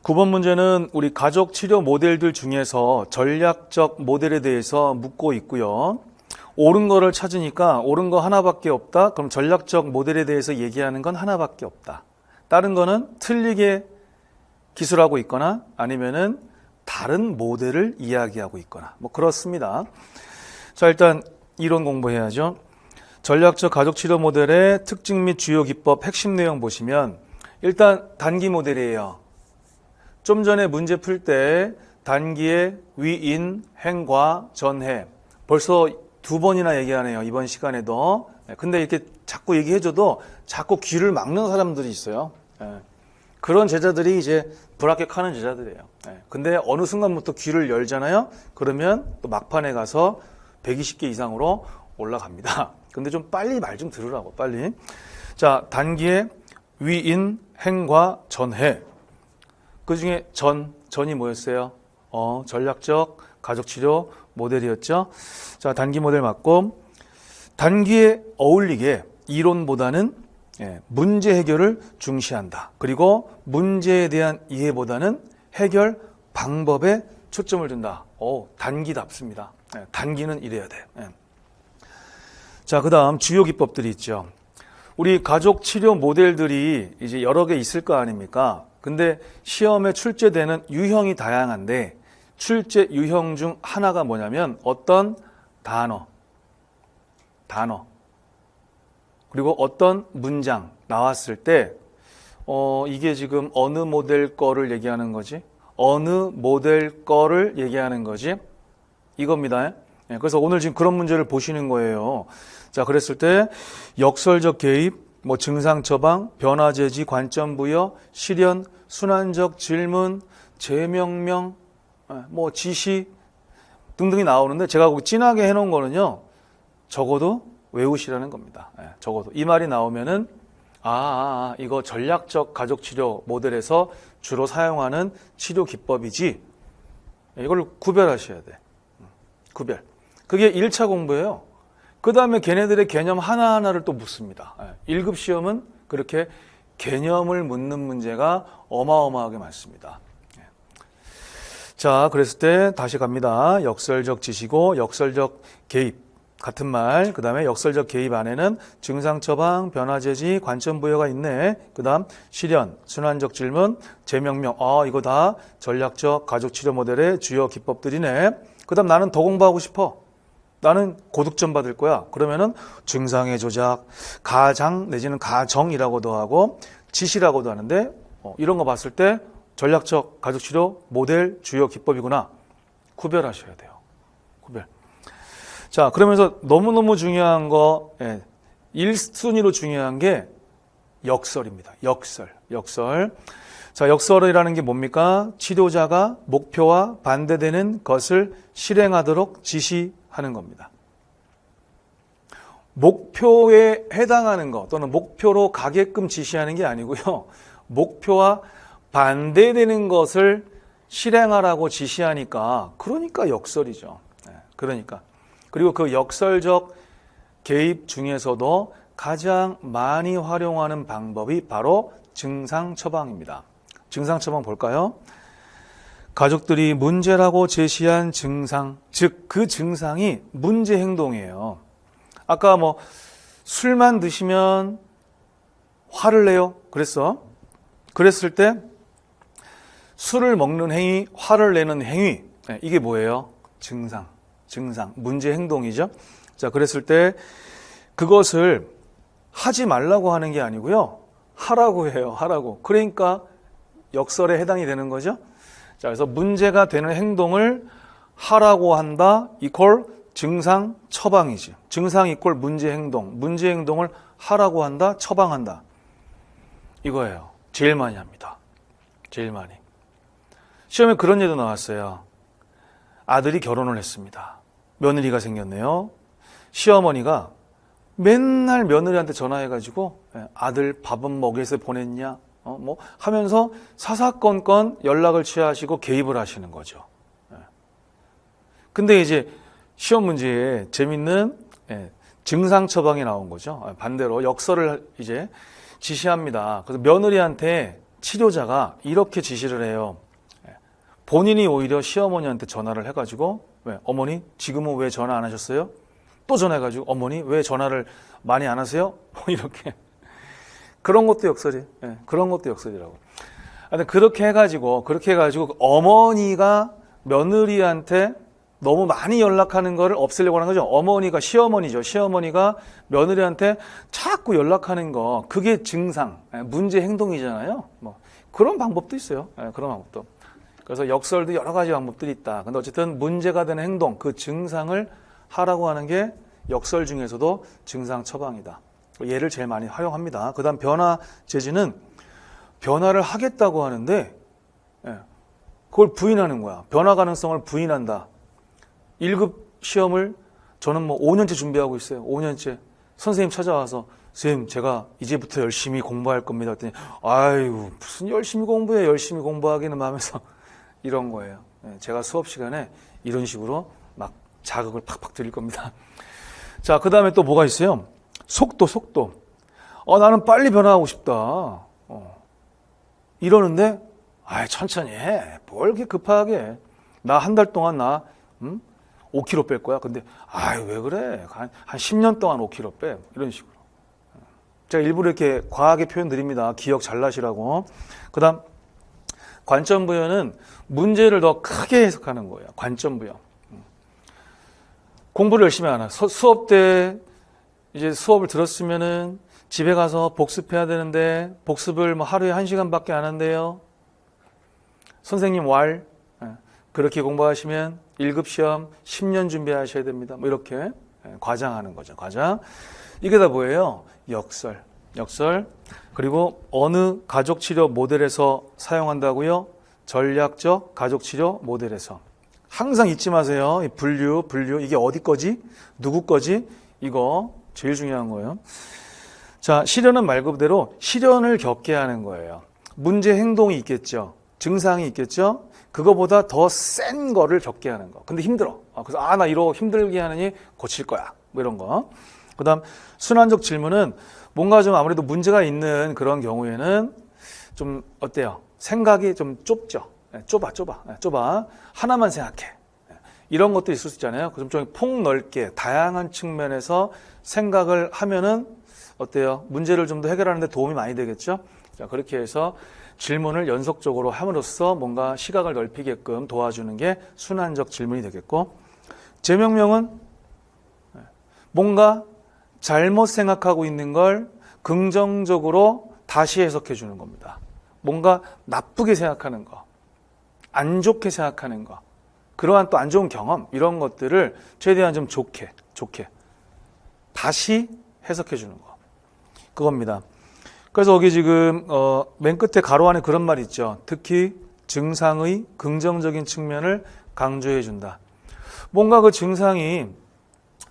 9번 문제는 우리 가족 치료 모델들 중에서 전략적 모델에 대해서 묻고 있고요. 옳은 거를 찾으니까 옳은 거 하나밖에 없다. 그럼 전략적 모델에 대해서 얘기하는 건 하나밖에 없다. 다른 거는 틀리게 기술하고 있거나 아니면은 다른 모델을 이야기하고 있거나 뭐 그렇습니다. 자, 일단 이론 공부해야죠. 전략적 가족 치료 모델의 특징 및 주요 기법 핵심 내용 보시면 일단 단기 모델이에요. 좀 전에 문제 풀 때 단기의 위인, 행과, 전해 벌써 2번이나 얘기하네요. 이번 시간에도. 근데 이렇게 자꾸 얘기해줘도 자꾸 귀를 막는 사람들이 있어요. 그런 제자들이 이제 불합격하는 제자들이에요. 근데 어느 순간부터 귀를 열잖아요. 그러면 또 막판에 가서 120개 이상으로 올라갑니다. 근데 좀 빨리 말 좀 들으라고, 빨리. 자, 단기의 위인, 행과, 전해. 그 중에 전이 뭐였어요? 전략적 가족치료 모델이었죠. 자, 단기 모델 맞고, 단기에 어울리게 이론보다는 문제 해결을 중시한다. 그리고 문제에 대한 이해보다는 해결 방법에 초점을 둔다. 단기답습니다. 단기는 이래야 돼. 자, 그 다음 주요 기법들이 있죠. 우리 가족 치료 모델들이 이제 여러 개 있을 거 아닙니까? 근데 시험에 출제되는 유형이 다양한데 출제 유형 중 하나가 뭐냐면 어떤 단어 그리고 어떤 문장 나왔을 때 이게 지금 어느 모델 거를 얘기하는 거지? 어느 모델 거를 얘기하는 거지? 이겁니다. 그래서 오늘 지금 그런 문제를 보시는 거예요. 자, 그랬을 때 역설적 개입, 뭐 증상 처방, 변화 제지, 관점 부여, 실현, 순환적 질문, 재명명, 뭐 지시 등등이 나오는데 제가 거기 진하게 해놓은 거는요. 적어도 외우시라는 겁니다. 적어도 이 말이 나오면은 이거 전략적 가족치료 모델에서 주로 사용하는 치료 기법이지. 이걸 구별하셔야 돼. 구별. 그게 1차 공부예요. 그 다음에 걔네들의 개념 하나하나를 또 묻습니다. 1급 시험은 그렇게 개념을 묻는 문제가 어마어마하게 많습니다. 자, 그랬을 때 다시 갑니다. 역설적 지시고 역설적 개입 같은 말. 그 다음에 역설적 개입 안에는 증상 처방, 변화 제지, 관점 부여가 있네. 그 다음 실현, 순환적 질문, 재명명. 이거 다 전략적 가족 치료 모델의 주요 기법들이네. 그 다음 나는 더 공부하고 싶어. 나는 고득점 받을 거야. 그러면은 증상의 조작, 가장 내지는 가정이라고도 하고 지시라고도 하는데 이런 거 봤을 때 전략적 가족치료 모델 주요 기법이구나. 구별하셔야 돼요. 구별. 자, 그러면서 너무너무 중요한 거 1순위로 중요한 게 역설입니다. 역설. 자, 역설이라는 게 뭡니까? 치료자가 목표와 반대되는 것을 실행하도록 지시하는 겁니다. 목표에 해당하는 것 또는 목표로 가게끔 지시하는 게 아니고요. 목표와 반대되는 것을 실행하라고 지시하니까 그러니까 역설이죠. 그러니까. 그리고 그 역설적 개입 중에서도 가장 많이 활용하는 방법이 바로 증상 처방입니다. 증상 처방 볼까요? 가족들이 문제라고 제시한 증상, 즉 그 증상이 문제 행동이에요. 아까 뭐 술만 드시면 화를 내요. 그랬을 때 술을 먹는 행위, 화를 내는 행위, 이게 뭐예요? 증상, 문제 행동이죠. 자, 그랬을 때 그것을 하지 말라고 하는 게 아니고요. 하라고 해요. 하라고. 그러니까 역설에 해당이 되는 거죠. 자, 그래서 문제가 되는 행동을 하라고 한다 이퀄 증상 처방이지. 증상 이퀄 문제 행동. 문제 행동을 하라고 한다, 처방한다. 이거예요. 제일 많이 합니다. 제일 많이. 시험에 그런 예도 나왔어요. 아들이 결혼을 했습니다. 며느리가 생겼네요. 시어머니가 맨날 며느리한테 전화해가지고 아들 밥은 먹여서 보냈냐? 뭐 하면서 사사건건 연락을 취하시고 개입을 하시는 거죠. 근데 이제 시험 문제에 재밌는 증상 처방이 나온 거죠. 반대로 역설을 이제 지시합니다. 그래서 며느리한테 치료자가 이렇게 지시를 해요. 본인이 오히려 시어머니한테 전화를 해가지고 왜 어머니 지금은 왜 전화 안 하셨어요? 또 전화해가지고 어머니 왜 전화를 많이 안 하세요? 이렇게 그런 것도 역설이 그런 것도 역설이라고. 근데 그렇게 해가지고 어머니가 며느리한테 너무 많이 연락하는 거를 없애려고 하는 거죠. 어머니가 시어머니죠. 시어머니가 며느리한테 자꾸 연락하는 거 그게 증상, 문제 행동이잖아요. 뭐 그런 방법도 있어요. 그런 방법도. 그래서 역설도 여러 가지 방법들이 있다. 근데 어쨌든 문제가 되는 행동, 그 증상을 하라고 하는 게 역설 중에서도 증상 처방이다. 얘를 제일 많이 활용합니다. 그 다음 변화 제지는 변화를 하겠다고 하는데 그걸 부인하는 거야. 변화 가능성을 부인한다. 1급 시험을 저는 뭐 5년째 준비하고 있어요. 5년째. 선생님 찾아와서 선생님 제가 이제부터 열심히 공부할 겁니다. 그랬더니 아유 무슨 열심히 공부해. 열심히 공부하기는 하면서 이런 거예요. 제가 수업 시간에 이런 식으로 막 자극을 팍팍 드릴 겁니다. 자, 그 다음에 또 뭐가 있어요? 속도. 나는 빨리 변화하고 싶다. 이러는데 천천히 해. 뭘 이렇게 급하게. 나 한 달 동안 5kg 뺄 거야. 근데 왜 그래? 한 10년 동안 5kg 빼. 이런 식으로. 제가 일부러 이렇게 과하게 표현 드립니다. 기억 잘 나시라고. 그 다음 관점 부여는 문제를 더 크게 해석하는 거예요. 관점 부여. 공부를 열심히 안 하고 수업 때 이제 수업을 들었으면은 집에 가서 복습해야 되는데 복습을 뭐 하루에 1시간밖에 안 한대요. 선생님 그렇게 공부하시면 1급 시험 10년 준비하셔야 됩니다. 뭐 이렇게 과장하는 거죠. 과장. 이게 다 뭐예요? 역설. 그리고 어느 가족치료 모델에서 사용한다고요? 전략적 가족치료 모델에서. 항상 잊지 마세요. 이 분류. 이게 어디 거지? 누구 거지? 이거 제일 중요한 거예요. 자, 실현은 말 그대로 실현을 겪게 하는 거예요. 문제 행동이 있겠죠. 증상이 있겠죠. 그거보다 더 센 거를 겪게 하는 거. 근데 힘들어. 그래서 나 이러고 힘들게 하느니 고칠 거야. 뭐 이런 거. 그 다음 순환적 질문은 뭔가 좀 아무래도 문제가 있는 그런 경우에는 좀 어때요? 생각이 좀 좁죠. 좁아. 하나만 생각해. 이런 것도 있을 수 있잖아요. 좀 폭넓게 다양한 측면에서 생각을 하면은 어때요? 문제를 좀 더 해결하는 데 도움이 많이 되겠죠? 자, 그렇게 해서 질문을 연속적으로 함으로써 뭔가 시각을 넓히게끔 도와주는 게 순환적 질문이 되겠고, 재명명은 뭔가 잘못 생각하고 있는 걸 긍정적으로 다시 해석해 주는 겁니다. 뭔가 나쁘게 생각하는 거, 안 좋게 생각하는 거, 그러한 또 안 좋은 경험, 이런 것들을 최대한 좀 좋게 다시 해석해 주는 거. 그겁니다. 그래서 여기 지금 맨 끝에 가로 안에 그런 말이 있죠. 특히 증상의 긍정적인 측면을 강조해 준다. 뭔가 그 증상이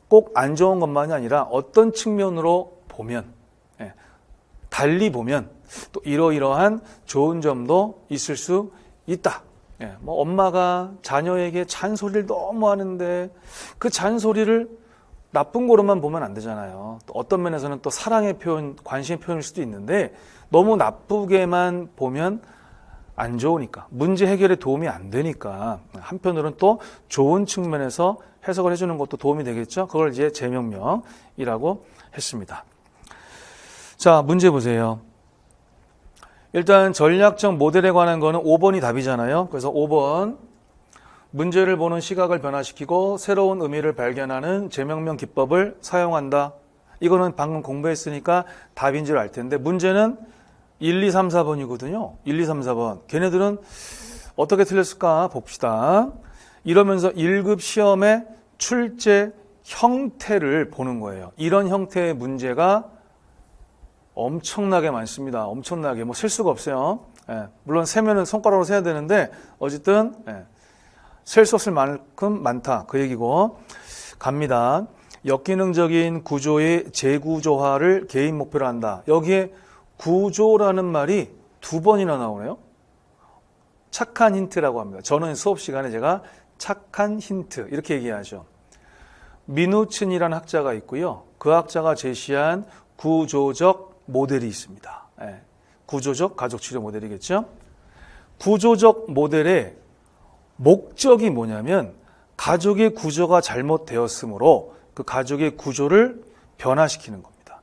꼭 안 좋은 것만이 아니라 어떤 측면으로 보면, 달리 보면 또 이러이러한 좋은 점도 있을 수 있다. 뭐 엄마가 자녀에게 잔소리를 너무 하는데 그 잔소리를 나쁜 거로만 보면 안 되잖아요. 또 어떤 면에서는 또 사랑의 표현, 관심의 표현일 수도 있는데 너무 나쁘게만 보면 안 좋으니까, 문제 해결에 도움이 안 되니까 한편으로는 또 좋은 측면에서 해석을 해주는 것도 도움이 되겠죠. 그걸 이제 재명명이라고 했습니다. 자, 문제 보세요. 일단 전략적 모델에 관한 거는 5번이 답이잖아요. 그래서 5번, 문제를 보는 시각을 변화시키고 새로운 의미를 발견하는 재명명 기법을 사용한다. 이거는 방금 공부했으니까 답인 줄 알 텐데, 문제는 1, 2, 3, 4번이거든요. 1, 2, 3, 4번. 걔네들은 어떻게 틀렸을까 봅시다. 이러면서 1급 시험의 출제 형태를 보는 거예요. 이런 형태의 문제가 엄청나게 많습니다. 엄청나게. 셀 수가 없어요. 물론 세면은 손가락으로 세야 되는데 어쨌든 셀 수 없을 만큼 많다. 그 얘기고. 갑니다. 역기능적인 구조의 재구조화를 개인 목표로 한다. 여기에 구조라는 말이 2번이나 나오네요. 착한 힌트라고 합니다. 저는 수업 시간에 제가 착한 힌트 이렇게 얘기하죠. 미누친이라는 학자가 있고요. 그 학자가 제시한 구조적 모델이 있습니다. 구조적 가족치료 모델이겠죠. 구조적 모델의 목적이 뭐냐면 가족의 구조가 잘못되었으므로 그 가족의 구조를 변화시키는 겁니다.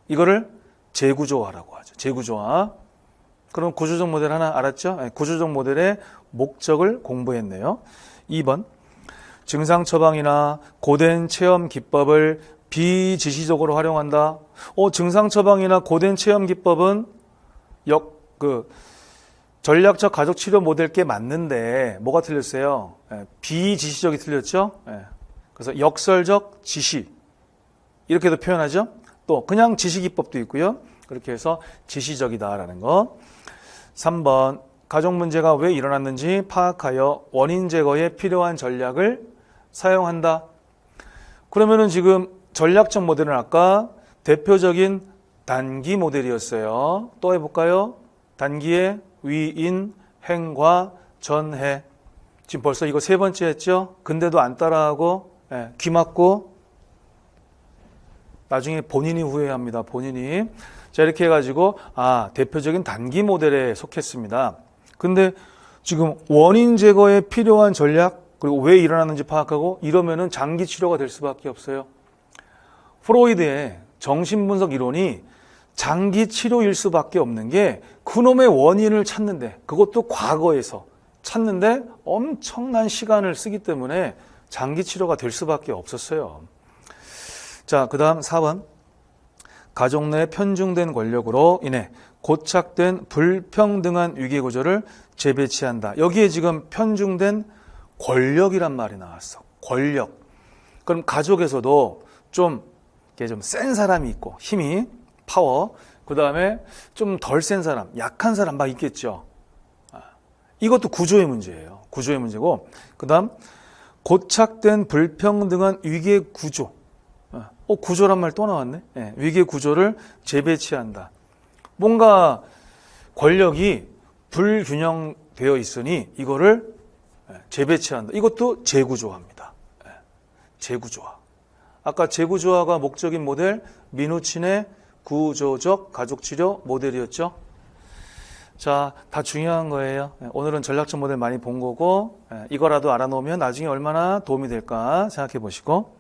이거를 재구조화라고 하죠. 재구조화. 그럼 구조적 모델 하나 알았죠? 구조적 모델의 목적을 공부했네요. 2번. 증상 처방이나 고된 체험 기법을 비지시적으로 활용한다. 증상 처방이나 고된 체험 기법은 전략적 가족 치료 모델께 맞는데 뭐가 틀렸어요? 비지시적이 틀렸죠? 그래서 역설적 지시 이렇게도 표현하죠. 또 그냥 지시 기법도 있고요. 그렇게 해서 지시적이다라는 거. 3번. 가족 문제가 왜 일어났는지 파악하여 원인 제거에 필요한 전략을 사용한다. 그러면은 지금 전략적 모델은 아까 대표적인 단기 모델이었어요. 또 해볼까요? 단기의 위인, 행과 전해. 지금 벌써 이거 세 번째 했죠? 근데도 안 따라하고 귀 막고 나중에 본인이 후회합니다. 본인이. 자, 이렇게 해가지고 대표적인 단기 모델에 속했습니다. 근데 지금 원인 제거에 필요한 전략 그리고 왜 일어나는지 파악하고 이러면은 장기 치료가 될 수밖에 없어요. 프로이드의 정신분석 이론이 장기 치료일 수밖에 없는 게 그놈의 원인을 찾는데 그것도 과거에서 찾는데 엄청난 시간을 쓰기 때문에 장기 치료가 될 수밖에 없었어요. 자, 그 다음 4번. 가족 내 편중된 권력으로 인해 고착된 불평등한 위계구조를 재배치한다. 여기에 지금 편중된 권력이란 말이 나왔어. 권력. 그럼 가족에서도 좀 센 사람이 있고 힘이 파워. 그 다음에 좀 덜 센 사람, 약한 사람 막 있겠죠. 이것도 구조의 문제예요. 구조의 문제고. 그 다음 고착된 불평등한 위계 구조. 구조란 말 또 나왔네. 위계 구조를 재배치한다. 뭔가 권력이 불균형되어 있으니 이거를 재배치한다. 이것도 재구조화입니다. 재구조화. 아까 재구조화가 목적인 모델 민우친의 구조적 가족치료 모델이었죠. 자, 다 중요한 거예요. 오늘은 전략적 모델 많이 본 거고 이거라도 알아놓으면 나중에 얼마나 도움이 될까 생각해 보시고